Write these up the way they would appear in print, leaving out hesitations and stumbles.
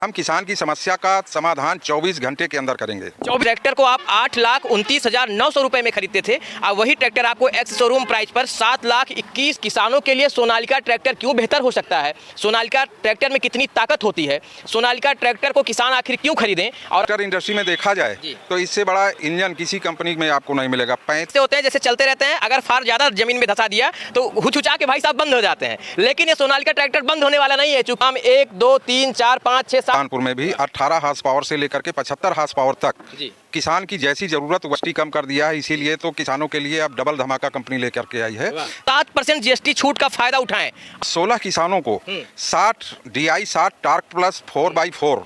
हम किसान की समस्या का समाधान 24 घंटे के अंदर करेंगे। ट्रैक्टर को आप 8,29,900 रुपए में खरीदते थे, अब वही ट्रैक्टर आपको एक्स शोरूम प्राइस पर 7,21,000। किसानों के लिए सोनालिका ट्रैक्टर क्यों बेहतर हो सकता है, सोनालिका ट्रैक्टर में कितनी ताकत होती है, सोनालिका ट्रैक्टर को किसान आखिर क्यों खरीदें। और ट्रैक्टर इंडस्ट्री में देखा जाए तो इससे बड़ा इंजन किसी कंपनी में आपको नहीं मिलेगा। पैसे होते हैं जैसे चलते रहते हैं, अगर फार ज्यादा जमीन में धंसा दिया तो हुचुचा के भाई साहब बंद हो जाते हैं, लेकिन ये सोनालिका ट्रैक्टर बंद होने वाला नहीं है। चूंकि हम 1 2 3 4 5 6 7 सुल्तानपुर में भी 18 हार्स पावर से लेकर के 75 हार्स पावर तक किसान की जैसी जरूरत वस्ती कम कर दिया है। इसीलिए तो किसानों के लिए अब डबल धमाका कंपनी लेकर के आई है। 7% जीएसटी छूट का फायदा उठाएं। 16 किसानों को 60 DI 60 torque plus 4x4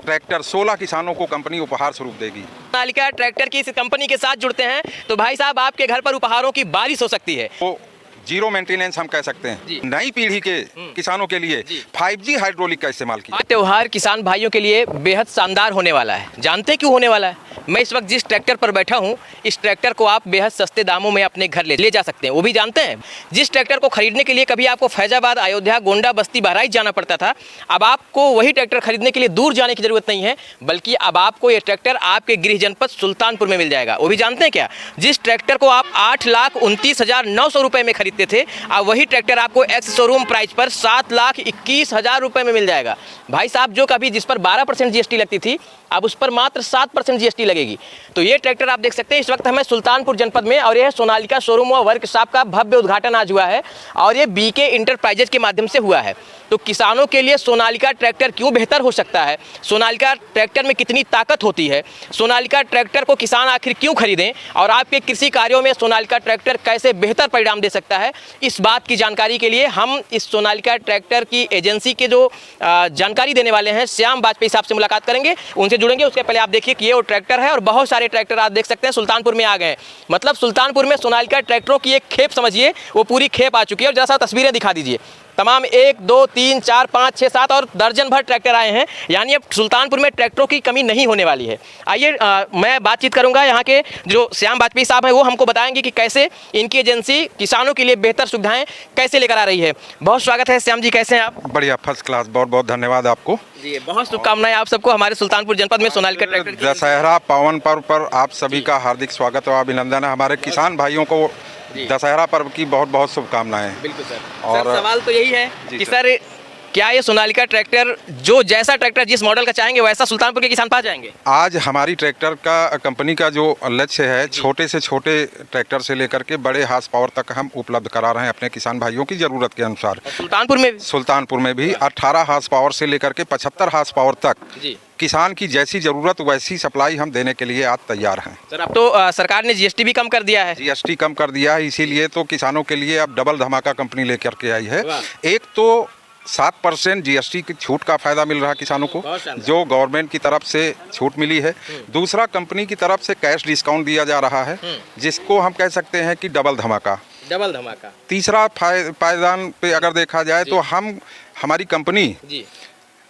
tractor 16 किसानों को कंपनी उपहार स्वरूप देगी। सोनालिका ट्रैक्टर की इस कंपनी के साथ जुड़ते हैं तो भाई साहब आपके घर पर उपहारों की बारिश हो सकती है। तो जीरो मेंटेनेंस हम कह सकते हैं। नई पीढ़ी के किसानों के लिए 5G हाइड्रोलिक का इस्तेमाल किया। त्योहार किसान भाइयों के लिए बेहद शानदार होने वाला है। जानते हैं क्यों होने वाला है? मैं इस वक्त जिस ट्रैक्टर पर बैठा हूं, इस ट्रैक्टर को आप बेहद सस्ते दामों में अपने घर ले जा सकते हैं। वो भी जानते हैं, जिस ट्रैक्टर को खरीदने के लिए कभी आपको फैजाबाद, अयोध्या, गोंडा, बस्ती, बहराइच जाना पड़ता था, अब आपको वही ट्रैक्टर खरीदने के लिए दूर जाने की जरूरत नहीं है, बल्कि अब आपको ये ट्रैक्टर आपके गृह जनपद सुल्तानपुर में मिल जाएगा। वो भी जानते हैं क्या? जिस ट्रैक्टर को आप 8,29,900 रुपए में खरीदते थे, अब वही ट्रैक्टर आपको एक्स शोरूम प्राइस पर 7,21,000 रुपए में मिल जाएगा। भाई साहब, जो कभी जिस पर 12% जीएसटी लगती थी, अब उस पर मात्र 7% जीएसटी लगेगी। तो ये ट्रैक्टर आप देख सकते हैं, इस वक्त हमें सुल्तानपुर जनपद में, और यह सोनालिका शोरूम व वर्कशॉप का भव्य उद्घाटन आज हुआ है और ये बीके इंटरप्राइजेज के माध्यम से हुआ है। तो किसानों के लिए सोनालिका ट्रैक्टर क्यों बेहतर हो सकता है, सोनालिका ट्रैक्टर में कितनी ताकत होती है, सोनालिका ट्रैक्टर को किसान आखिर क्यों खरीदें, और आपके कृषि कार्यों में सोनालिका ट्रैक्टर कैसे बेहतर परिणाम दे सकता है, इस बात की जानकारी के लिए हम इस सोनालिका ट्रैक्टर की एजेंसी के जो जानकारी देने वाले हैं श्याम वाजपेयी साहब से मुलाकात करेंगे, उनसे जुड़ेंगे। उसके पहले आप देखिए कि ये वो ट्रैक्टर है और बहुत सारे ट्रैक्टर आप देख सकते हैं सुल्तानपुर में आ गए हैं। मतलब सुल्तानपुर में सोनालिका ट्रैक्टरों की एक खेप समझिए, वो पूरी खेप आ चुकी है। और जरा सा तस्वीरें दिखा दीजिए। तमाम 1 2 3 4 5 6 7 और दर्जन भर ट्रैक्टर आए हैं, यानी अब सुल्तानपुर में ट्रैक्टरों की कमी नहीं होने वाली है। आइए मैं बातचीत करूंगा, यहाँ के जो श्याम वाजपेयी साहब हैं वो हमको बताएंगे कि कैसे इनकी एजेंसी किसानों के लिए बेहतर सुविधाएं कैसे लेकर आ रही है। बहुत स्वागत है श्याम जी, कैसे हैं आप? बढ़िया, फर्स्ट क्लास, बहुत बहुत धन्यवाद आपको जी। बहुत शुभकामनाएं आप सबको हमारे सुल्तानपुर जनपद में सोनालिका ट्रैक्टर। दशहरा पावन पर्व पर आप सभी का हार्दिक स्वागत और अभिनंदन है। हमारे किसान भाइयों को दशहरा पर्व की बहुत बहुत शुभकामनाएं। बिल्कुल सर। और सर, सवाल तो यही है कि सर क्या ये सोनालिका ट्रैक्टर, जो जैसा ट्रैक्टर जिस मॉडल का चाहेंगे वैसा सुल्तानपुर के किसान पा जाएंगे? आज हमारी ट्रैक्टर का कंपनी का जो लक्ष्य है, छोटे से छोटे ट्रैक्टर से लेकर के बड़े हार्स पावर तक हम उपलब्ध करा रहे हैं अपने किसान भाइयों की जरूरत के अनुसार। सुल्तानपुर में भी 18 हार्स पावर से लेकर के 75 हार्स पावर तक किसान की जैसी जरूरत वैसी सप्लाई हम देने के लिए आज तैयार हैं। सर, अब तो सरकार ने जीएसटी भी कम कर दिया है। जीएसटी कम कर दिया है, इसीलिए तो किसानों के लिए अब डबल धमाका कंपनी लेकर के आई है। एक तो 7% जीएसटी की छूट का फायदा मिल रहा है किसानों को, जो गवर्नमेंट की तरफ से छूट मिली है। दूसरा, कंपनी की तरफ से कैश डिस्काउंट दिया जा रहा है, जिसको हम कह सकते हैं कि डबल धमाका। तीसरा पायदान पे अगर देखा जाए तो हमारी कंपनी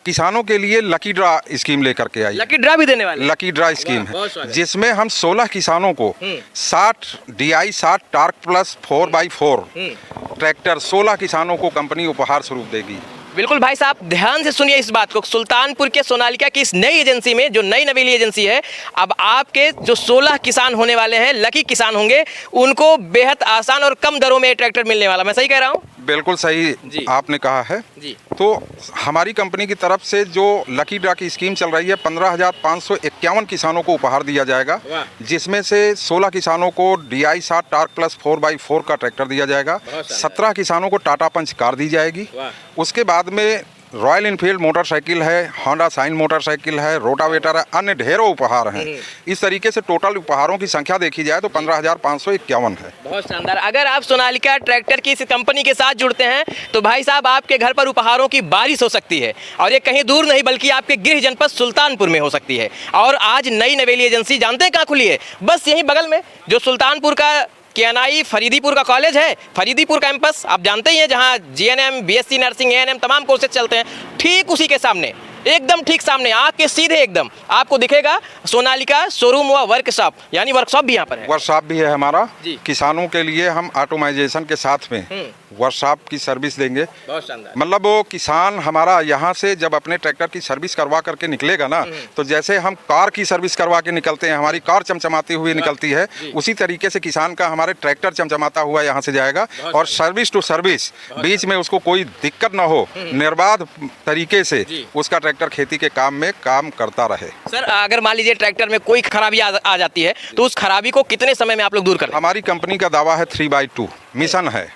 किसानों के लिए लकी ड्रा स्कीम लेकर के आई। लकी ड्रा भी देने वाले? लकी ड्रा स्कीम है, जिसमें हम 16 किसानों को 60 DI 60 torque plus 4x4 tractor 16 किसानों को कंपनी उपहार स्वरूप देगी। बिल्कुल भाई साहब, ध्यान से सुनिए इस बात को। सुल्तानपुर के सोनालिका की इस नई एजेंसी में, जो नई नवेली एजेंसी है, अब आपके जो 16 किसान होने वाले हैं, लकी किसान होंगे, उनको बेहद आसान और कम दरों में ट्रैक्टर मिलने वाला। मैं सही कह रहा हूँ? बिल्कुल सही आपने कहा है जी। तो हमारी कंपनी की तरफ से जो लकी ड्रा की स्कीम चल रही है, 15,551 किसानों को उपहार दिया जाएगा, जिसमें से 16 किसानों को DI 60 टार्क प्लस 4x4 का ट्रैक्टर दिया जाएगा, 17 किसानों को टाटा पंच कार दी जाएगी। उसके बाद में रॉयल इनफील्ड मोटरसाइकिल है, होंडा शाइन मोटरसाइकिल है, रोटावेटर है, अन्य ढेरों उपहार हैं। इस तरीके से टोटल उपहारों की संख्या देखी जाए तो 15,551 है। बहुत शानदार। अगर आप सोनालिका ट्रैक्टर की इस कंपनी के साथ जुड़ते हैं तो भाई साहब आपके घर पर उपहारों की बारिश हो सकती है, और ये कहीं दूर नहीं बल्कि आपके गृह जनपद सुल्तानपुर में हो सकती है। और आज नई नवेली एजेंसी जानते हैं कहाँ खुली है? बस यहीं बगल में, जो सुल्तानपुर का केएनआई फरीदीपुर का कॉलेज है, फरीदीपुर कैंपस आप जानते ही हैं, जहां जीएनएम, बीएससी नर्सिंग, एएनएम तमाम कोर्सेज चलते हैं, ठीक उसी के सामने, एकदम ठीक सामने आके सीधे एकदम आपको दिखेगा सोनालिका शोरूम व वर्कशॉप, यानी वर्कशॉप भी यहाँ पर है। वर्कशॉप भी है हमारा। किसानों के लिए हम ऑटोमाइजेशन के साथ में वर्कशॉप की सर्विस देंगे। बहुत शानदार। मतलब वो किसान हमारा यहाँ से जब अपने ट्रैक्टर की सर्विस करवा करके निकलेगा ना, तो जैसे हम कार की सर्विस करवा के निकलते हैं, हमारी कार चमचमाती हुई निकलती है, उसी तरीके से किसान का हमारे ट्रैक्टर चमचमाता हुआ यहाँ से जाएगा और सर्विस टू सर्विस, बीच में उसको कोई दिक्कत ना हो, निर्बाध तरीके से उसका ट्रैक्टर खेती के काम में काम करता रहे। सर अगर मान लीजिए ट्रैक्टर में कोई खराबी आ जाती है तो उस खराबी को कितने समय में आप लोग दूर करते हैं? हमारी कंपनी का दावा है 3/2 मिशन है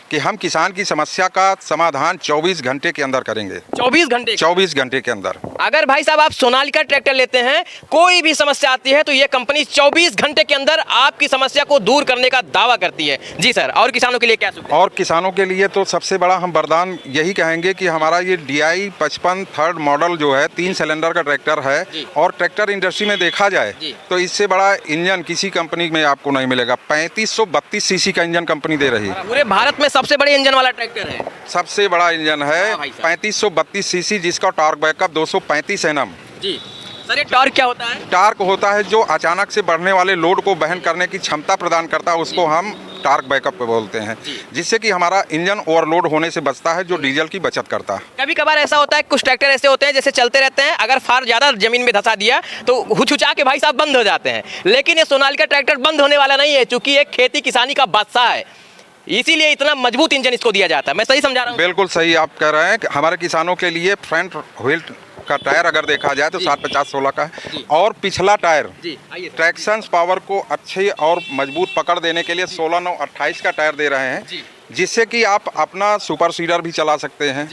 कि हम किसान की समस्या का समाधान 24 घंटे के अंदर करेंगे। 24 घंटे के अंदर। अगर भाई साहब आप सोनालिका ट्रैक्टर लेते हैं, कोई भी समस्या आती है तो ये कंपनी 24 घंटे के अंदर आपकी समस्या को दूर करने का दावा करती है। जी सर, और किसानों के लिए क्या सुविधा? और किसानों के लिए तो सबसे बड़ा हम वरदान यही कहेंगे कि हमारा ये DI 55 थर्ड मॉडल जो है 3 सिलेंडर का ट्रैक्टर है, और ट्रैक्टर इंडस्ट्री में देखा जाए तो इससे बड़ा इंजन किसी कंपनी में आपको नहीं मिलेगा। 3532 सीसी का इंजन कंपनी दे रही है। पूरे भारत में सबसे बड़े इंजन वाला ट्रैक्टर है, सबसे बड़ा इंजन है 3532 सीसी, जिसका टॉर्क बैकअप 235 Nm। जी सर, ये टॉर्क क्या होता है? टॉर्क होता है जो अचानक से बढ़ने वाले लोड को वहन करने की क्षमता प्रदान करता है, उसको हम टॉर्क बैकअप बोलते हैं, जिससे कि हमारा इंजन ओवरलोड होने से बचता है, जो डीजल की बचत करता है। कभी कभार ऐसा होता है, कुछ ट्रैक्टर ऐसे होते हैं जैसे चलते रहते हैं, अगर फार ज्यादा जमीन में धंसा दिया तो हुचहुचा के भाई साहब बंद हो जाते हैं, लेकिन ये सोनालिका ट्रैक्टर बंद होने वाला नहीं है, क्योंकि ये खेती किसानी का बादशाह है, इसीलिए इतना मजबूत इंजन इसको दिया जाता है। मैं सही समझा रहा हूँ? बिल्कुल सही आप कह रहे हैं। हमारे किसानों के लिए फ्रंट व्हील का टायर अगर देखा जाए तो 60-50-16 का है, और पिछला टायर ट्रैक्शन पावर को अच्छी और मजबूत पकड़ देने के लिए 16-9-28 का टायर दे रहे हैं, जिससे कि आप अपना सुपर सीडर भी चला सकते हैं,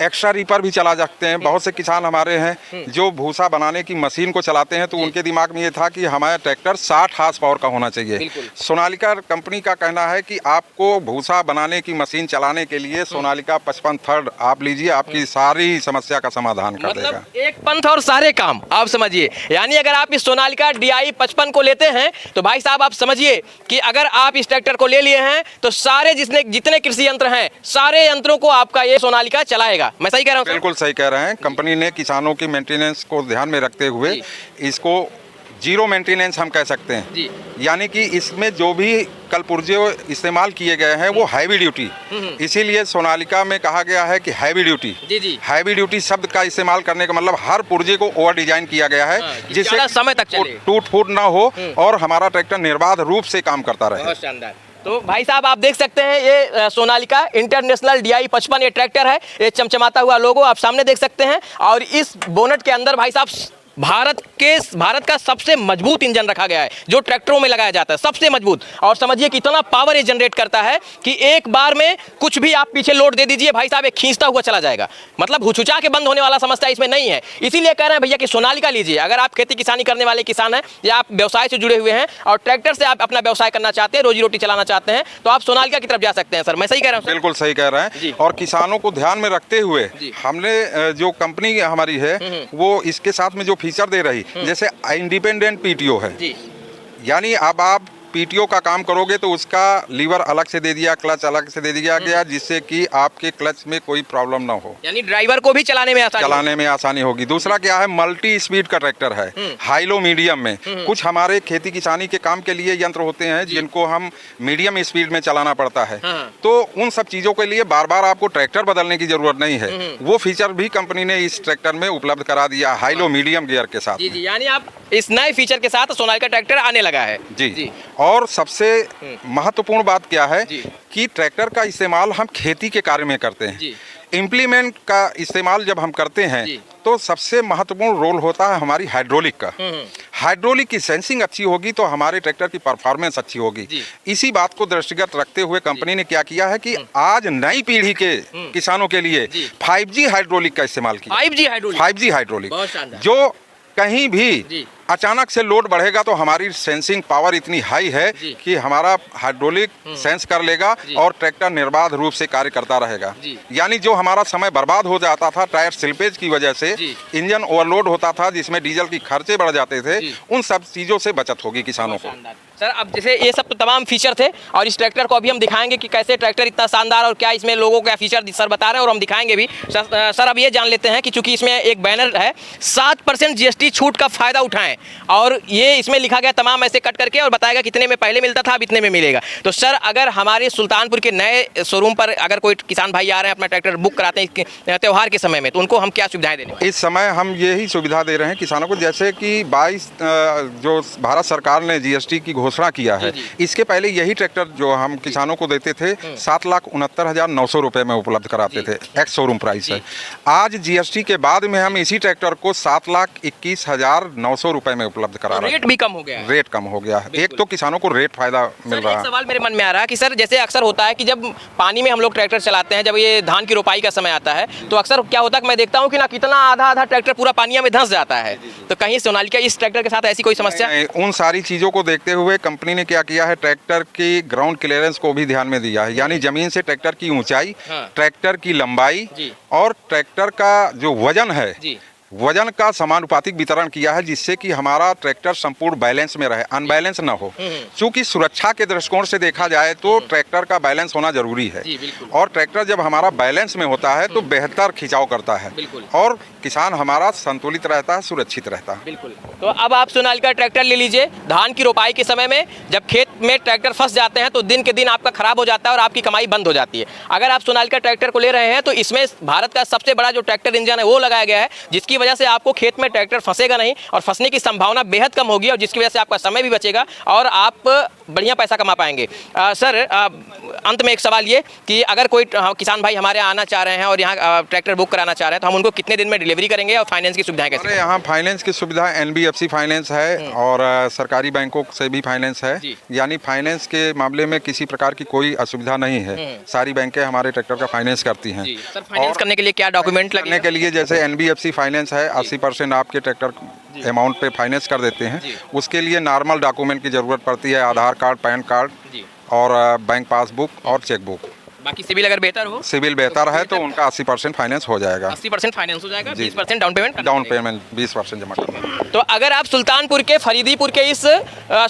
एक्स्ट्रा रीपर भी चला सकते हैं। बहुत से किसान हमारे हैं जो भूसा बनाने की मशीन को चलाते हैं, तो उनके दिमाग में ये था कि हमारा ट्रैक्टर 60 हार्स पावर का होना चाहिए। सोनालिका कंपनी का कहना है कि आपको भूसा बनाने की मशीन चलाने के लिए सोनालिका 55 थर्ड आप लीजिए, आपकी सारी समस्या का समाधान कर देगा। मतलब एक पंथ और सारे काम, आप समझिए। यानी अगर आप इस सोनालिका DI 55 को लेते हैं तो भाई साहब आप समझिए कि अगर आप इस ट्रैक्टर को ले लिए हैं तो सारे जितने कृषि यंत्र हैं, सारे यंत्रों को आपका ये सोनालिका चलाएगा। मैं सही कह रहा हूँ? बिल्कुल सही कह रहे हैं। कंपनी ने किसानों की मेंटेनेंस को ध्यान में रखते हुए इसको जीरो मेंटेनेंस हम कह सकते हैं, यानी कि इसमें जो भी कल पुर्जे इस्तेमाल किए गए हैं वो हैवी ड्यूटी, इसीलिए सोनालिका में कहा गया है कि हैवी ड्यूटी। हैवी ड्यूटी शब्द का इस्तेमाल करने का मतलब हर पुर्जे को ओवर डिजाइन किया गया है, जिससे समय तक टूट फूट ना हो और हमारा ट्रैक्टर निर्बाध रूप से काम करता रहे। बहुत शानदार। तो भाई साहब आप देख सकते हैं ये सोनालिका इंटरनेशनल DI 55 ये ट्रैक्टर है, ये चमचमाता हुआ लोगो आप सामने देख सकते हैं, और इस बोनट के अंदर भाई साहब भारत का सबसे मजबूत इंजन रखा गया है जो ट्रैक्टरों में लगाया जाता है, सबसे मजबूत। और समझिए कितना पावर ये जनरेट करता है कि एक बार में कुछ भी आप पीछे लोड दे दीजिए भाई साहब, ये खींचता हुआ चला जाएगा। मतलब हुचहुचा के बंद होने वाला समस्या इसमें नहीं है, इसीलिए कह रहे हैं भैया कि सोनालिका लीजिए। अगर आप खेती किसानी करने वाले किसान हैं या आप व्यवसाय से जुड़े हुए हैं और ट्रैक्टर से आप अपना व्यवसाय करना चाहते हैं, रोजी रोटी चलाना चाहते हैं, तो आप सोनालिका की तरफ जा सकते हैं। सर मैं सही कह रहा हूँ? बिल्कुल सही कह रहे हैं। और किसानों को ध्यान में रखते हुए हमने जो कंपनी हमारी है वो इसके साथ में जो फीचर दे रही, जैसे इंडिपेंडेंट PTO है, यानी अब आप PTO का काम करोगे तो उसका लीवर अलग से दे दिया, क्लच अलग से दे दिया गया, जिससे कि आपके क्लच में कोई प्रॉब्लम ना हो, यानी ड्राइवर को भी चलाने में आसानी होगी। दूसरा क्या है, मल्टी स्पीड का ट्रैक्टर है, हाई लो मीडियम में। कुछ हमारे खेती किसानी के काम के लिए यंत्र होते हैं जिनको हम मीडियम स्पीड में चलाना पड़ता है, तो उन सब चीजों के लिए बार बार आपको ट्रैक्टर बदलने की जरूरत नहीं है। वो फीचर भी कंपनी ने इस ट्रैक्टर में उपलब्ध करा दिया, हाई लो मीडियम गियर के साथ। यानी आप इस नए फीचर के साथ सोनालिका ट्रैक्टर आने लगा है। जी। और सबसे महत्वपूर्ण बात क्या है कि ट्रैक्टर का इस्तेमाल हम खेती के कार्य में करते हैं। इम्प्लीमेंट का इस्तेमाल जब हम करते हैं तो सबसे महत्वपूर्ण रोल होता है हमारी हाइड्रोलिक का। हाइड्रोलिक की सेंसिंग अच्छी होगी तो हमारे ट्रैक्टर की परफॉर्मेंस अच्छी होगी। इसी बात को दृष्टिगत रखते हुए कंपनी ने क्या किया है कि आज नई पीढ़ी के किसानों के लिए 5G हाइड्रोलिक का इस्तेमाल किया। 5G हाइड्रोलिक जो कहीं भी अचानक से लोड बढ़ेगा तो हमारी सेंसिंग पावर इतनी हाई है कि हमारा हाइड्रोलिक सेंस कर लेगा और ट्रैक्टर निर्बाध रूप से कार्य करता रहेगा। यानी जो हमारा समय बर्बाद हो जाता था टायर स्लिपेज की वजह से, इंजन ओवरलोड होता था जिसमें डीजल की खर्चे बढ़ जाते थे, उन सब चीजों से बचत होगी किसानों को। सर अब जैसे ये सब तो तमाम फीचर थे और इस ट्रैक्टर को अभी हम दिखाएंगे कि कैसे ट्रैक्टर इतना शानदार और क्या इसमें लोगों का फीचर सर बता रहे हैं और हम दिखाएंगे भी। सर अब ये जान लेते हैं कि चूंकि इसमें एक बैनर है 7% GST छूट का फ़ायदा उठाएं और ये इसमें लिखा गया तमाम ऐसे कट करके और बताएगा कितने में पहले मिलता था अब इतने में मिलेगा। तो सर अगर हमारे सुल्तानपुर के नए शोरूम पर अगर कोई किसान भाई आ रहे हैं अपना ट्रैक्टर बुक कराते हैं त्यौहार के समय में तो उनको हम क्या सुविधाएं देने वाले? इस समय हम यही सुविधा दे रहे हैं किसानों को, जैसे कि 22 जो भारत सरकार ने GST की घोषणा किया है, इसके पहले यही ट्रैक्टर जो हम किसानों को देते थे 7,69,900 रुपये में उपलब्ध कराते थे, एक्स शोरूम प्राइस है। आज GST के बाद में हम इसी ट्रैक्टर को 7,21,900 रुपये में उपलब्ध करा रहे हैं। रेट भी कम हो गया है। रेट कम हो गया है, एक तो किसानों को रेट फायदा मिल रहा है। सवाल मेरे मन में आ रहा है कि सर जैसे अक्सर होता है कि जब पानी में हम लोग ट्रैक्टर चलाते हैं, जब ये धान की रोपाई का समय आता है तो अक्सर क्या होता है कि मैं देखता हूँ कि ना कितना आधा ट्रैक्टर पूरा पानी में धंस जाता है। तो कहीं सोनालिका इस ट्रैक्टर के साथ ऐसी कोई समस्या? नहीं, उन सारी चीज़ों को देखते हुए कंपनी ने क्या किया है, ट्रैक्टर की ग्राउंड क्लियरेंस को भी ध्यान में दिया है, यानी जमीन से ट्रैक्टर की ऊंचाई, ट्रैक्टर की लंबाई और ट्रैक्टर का जो वजन है, वजन का समानुपातिक वितरण किया है, जिससे कि हमारा ट्रैक्टर संपूर्ण बैलेंस में रहे, अनबैलेंस ना हो। क्योंकि सुरक्षा के दृष्टिकोण से देखा जाए तो ट्रैक्टर का बैलेंस होना जरूरी है और ट्रैक्टर जब हमारा बैलेंस में होता है तो बेहतर खिंचाव करता है और किसान हमारा संतुलित रहता है, सुरक्षित रहता है। बिल्कुल। तो अब आप सोनालिका ट्रैक्टर ले लीजिए। धान की रोपाई के समय में जब खेत में ट्रैक्टर फंस जाते हैं तो दिन के दिन आपका खराब हो जाता है और आपकी कमाई बंद हो जाती है। अगर आप सोनालिका ट्रैक्टर को ले रहे हैं तो इसमें भारत का सबसे बड़ा जो ट्रैक्टर इंजन है वो लगाया गया है, जिसकी वजह से आपको खेत में ट्रैक्टर फंसेगा नहीं और फंसने की संभावना बेहद कम होगी और जिसकी वजह से आपका समय भी बचेगा और आप बढ़िया पैसा कमा पाएंगे। सर अंत में एक सवाल ये कि अगर कोई किसान भाई हमारे यहाँ आना चाह रहे हैं और यहाँ ट्रैक्टर बुक कराना चाह रहे हैं तो हम उनको कितने दिन में डिलीवरी करेंगे और फाइनेंस की सुविधाएं कैसे? यहाँ फाइनेंस की सुविधा NBFC फाइनेंस है और सरकारी बैंकों से भी फाइनेंस है, यानी फाइनेंस के मामले में किसी प्रकार की कोई असुविधा नहीं है। सारी बैंकें हमारे ट्रैक्टर का फाइनेंस करती हैं। सर फाइनेंस करने के लिए क्या डॉक्यूमेंट लगने के लिए जैसे NBFC फाइनेंस है, 80% आपके ट्रैक्टर अमाउंट पे फाइनेंस कर देते हैं। उसके लिए नॉर्मल डॉक्यूमेंट की जरूरत पड़ती है, आधार कार्ड, पैन कार्ड और बैंक पासबुक और चेकबुक। बाकी सिविल अगर बेहतर हो, सिविल बेहतर है तो उनका 80% फाइनेंस हो जाएगा। 80% फाइनेंस हो जाएगा, 20% डाउन पेमेंट 20% जमा करना। तो अगर आप सुल्तानपुर के फरीदीपुर के इस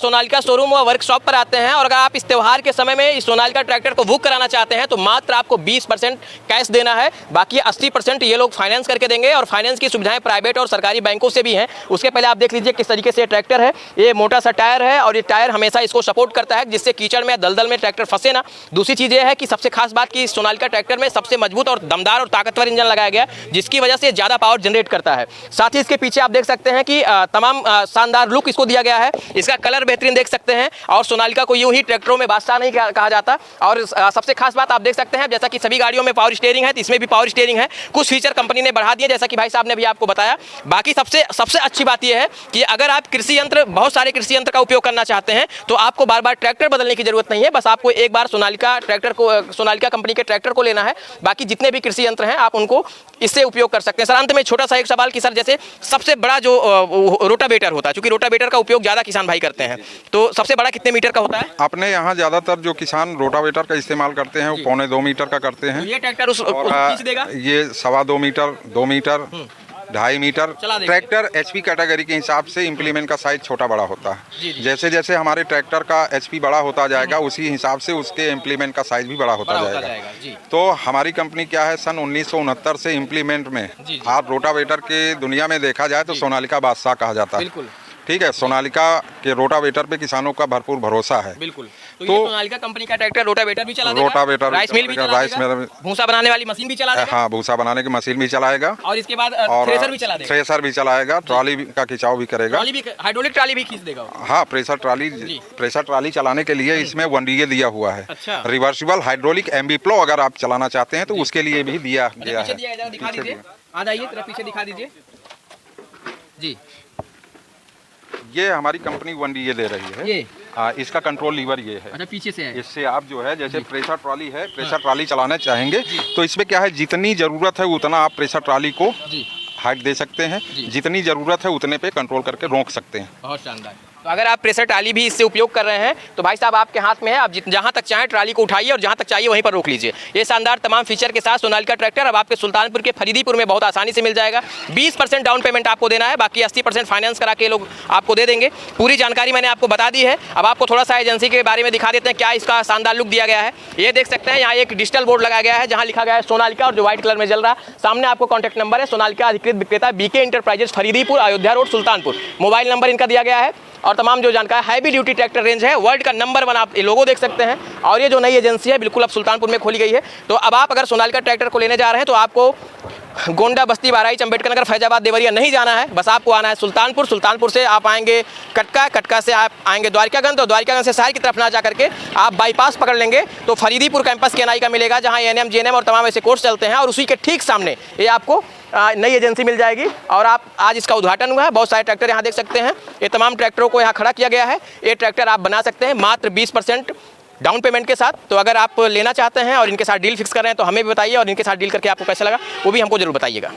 सोनालिका शोरूम व वर्कशॉप पर आते हैं और अगर आप इस त्यौहार के समय में इस सोनालिका ट्रैक्टर को बुक कराना चाहते हैं तो मात्र आपको 20% कैश देना है, बाकी 80% ये लोग फाइनेंस करके देंगे और फाइनेंस की सुविधाएं प्राइवेट और सरकारी बैंकों से भी हैं। उसके पहले आप देख लीजिए किस तरीके से ट्रैक्टर है, ये मोटा सा टायर है और ये टायर हमेशा इसको सपोर्ट करता है जिससे कीचड़ में दलदल में ट्रैक्टर फंसे ना। दूसरी चीज़ ये है कि सबसे खास बात कि सोनालिका ट्रैक्टर में सबसे मजबूत और दमदार और ताकतवर इंजन लगाया गया जिसकी वजह से ज़्यादा पावर जनरेट करता है। साथ ही इसके पीछे आप देख सकते हैं कि तमाम शानदार लुक इसको दिया गया है, इसका कलर बेहतरीन देख सकते हैं और सोनालिका को यूं ही ट्रैक्टरों में बादशाह नहीं कहा जाता। और सबसे खास बात आप देख सकते हैं जैसा कि सभी गाड़ियों में पावर स्टीयरिंग है तो इसमें भी पावर स्टीयरिंग है। कुछ फीचर कंपनी ने बढ़ा दिए जैसा कि भाई साहब ने भी आपको बताया। बाकी सबसे अच्छी बात यह है कि अगर आप कृषि यंत्र, बहुत सारे कृषि यंत्र का उपयोग करना चाहते हैं तो आपको बार बार ट्रैक्टर बदलने की जरूरत नहीं है, बस आपको एक बार सोनालिका कंपनी के ट्रैक्टर को लेना है। बाकी जितने भी कृषि यंत्र हैं आप उनको इससे उपयोग कर सकते हैं। सर अंत में छोटा सा एक सवाल कि सर जैसे सबसे बड़ा जो रोटावेटर होता है, क्योंकि रोटावेटर का उपयोग ज़्यादा किसान भाई करते हैं, तो सबसे बड़ा कितने मीटर का होता है? अपने यहाँ ज़्यादातर जो किसान रोटावेटर का इस्तेमाल करते हैं वो 1.25 मीटर का करते हैं। ये ट्रैक्टर उस खींच देगा? ये 2.25 metre, 2 metre, 2.5 metre. Tractor HP category के हिसाब से इम्प्लीमेंट का साइज छोटा बड़ा होता है। जैसे जैसे हमारे ट्रैक्टर का HP बड़ा होता जाएगा उसी हिसाब से उसके इम्प्लीमेंट का साइज भी बड़ा होता जाएगा। तो हमारी कंपनी क्या है, सन 1969 से इम्प्लीमेंट में आज रोटावेटर के दुनिया में देखा जाए तो सोनालिका बादशाह कहा जाता है। ठीक है, सोनालिका के रोटावेटर पे किसानों का भरपूर भरोसा है। बिल्कुल। तो ये सोनालिका कंपनी का ट्रैक्टर रोटावेटर भी चला देगा, रोटावेटर, राइस मिल भी चला देगा, भूसा बनाने वाली मशीन भी चला देगा। हाँ, भूसा बनाने की मशीन भी चलाएगा और इसके बाद थ्रेसर भी चला देगा। थ्रेसर भी चलाएगा, ट्रॉली का खिंचाव भी करेगा, हाइड्रोलिक ट्रॉली भी खींच देगा। हाँ, प्रेशर ट्रॉली चलाने के लिए इसमें 1DA दिया हुआ है। अच्छा। रिवर्सिबल हाइड्रोलिक एम्बीफ्लो अगर आप चलाना चाहते हैं तो उसके लिए भी दिया गया है। दिखा दीजिए, आ जाइए तरफ पीछे दिखा दीजिए जी। ये हमारी कंपनी 1DA दे रही है। ये इसका कंट्रोल लीवर ये है। अच्छा, पीछे से है। इससे आप जो है जैसे प्रेशर ट्रॉली है, प्रेशर ट्रॉली चलाना चाहेंगे तो इसमें क्या है, जितनी जरूरत है उतना आप प्रेशर ट्रॉली को हाइट दे सकते हैं, जितनी जरूरत है उतने पे कंट्रोल करके रोक सकते हैं। बहुत शानदार। तो अगर आप प्रेशर ट्राली भी इससे उपयोग कर रहे हैं तो भाई साहब आपके हाथ में है, आप जहां तक चाहें ट्राली को उठाइए और जहां तक चाहिए वहीं पर रोक लीजिए। ये शानदार तमाम फीचर के साथ सोनालिका ट्रैक्टर अब आपके सुल्तानपुर के फरीदीपुर में बहुत आसानी से मिल जाएगा। 20% डाउन पेमेंट आपको देना है, बाकी 80% फाइनेंस करा के लोग आपको दे देंगे। पूरी जानकारी मैंने आपको बता दी है। अब आपको थोड़ा सा एजेंसी के बारे में दिखा देते हैं, क्या इसका शानदार लुक दिया गया है। ये देख सकते हैं, यहाँ एक डिजिटल बोर्ड लगाया गया है जहाँ लिखा गया है सोनालिका और जो व्हाइट कलर में जल रहा है। सामने आपको कॉन्टैक्ट नंबर है, सोनालिका अधिकृत विक्रेता BK enterprises Faridipur, Ayodhya road, Sultanpur. Mobile number इनका दिया गया है और तमाम जो जानकारी हैवी ड्यूटी ट्रैक्टर रेंज है, वर्ल्ड का नंबर 1 आप ये लोगो देख सकते हैं। और ये जो नई एजेंसी है बिल्कुल अब सुल्तानपुर में खोली गई है। तो अब आप अगर सोनालिका ट्रैक्टर को लेने जा रहे हैं तो आपको गोंडा, बस्ती, बहराइच, अम्बेडकर नगर, फैजाबाद, देवरिया नहीं जाना है। बस आपको आना है सुल्तानपुर। सुल्तानपुर से आप आएंगे कटका, कटका से आप आएंगे द्वारिकागंज, तो द्वारिकागंज से शहर की तरफ ना जा करके आप बाईपास पकड़ लेंगे तो फरीदीपुर कैंपस केएनआई का मिलेगा, जहाँ एएनएम, जीएनएम और तमाम ऐसे कोर्स चलते हैं। और उसी के ठीक सामने ये आपको नई एजेंसी मिल जाएगी। और आप आज इसका उद्घाटन हुआ है। बहुत सारे ट्रैक्टर यहाँ देख सकते हैं। ये तमाम ट्रैक्टरों को यहाँ खड़ा किया गया है। ये ट्रैक्टर आप बना सकते हैं मात्र 20% डाउन पेमेंट के साथ। तो अगर आप लेना चाहते हैं और इनके साथ डील फिक्स कर रहे हैं तो हमें भी बताइए, और इनके साथ डील करके आपको कैसा लगा वो भी हमको जरूर बताइएगा।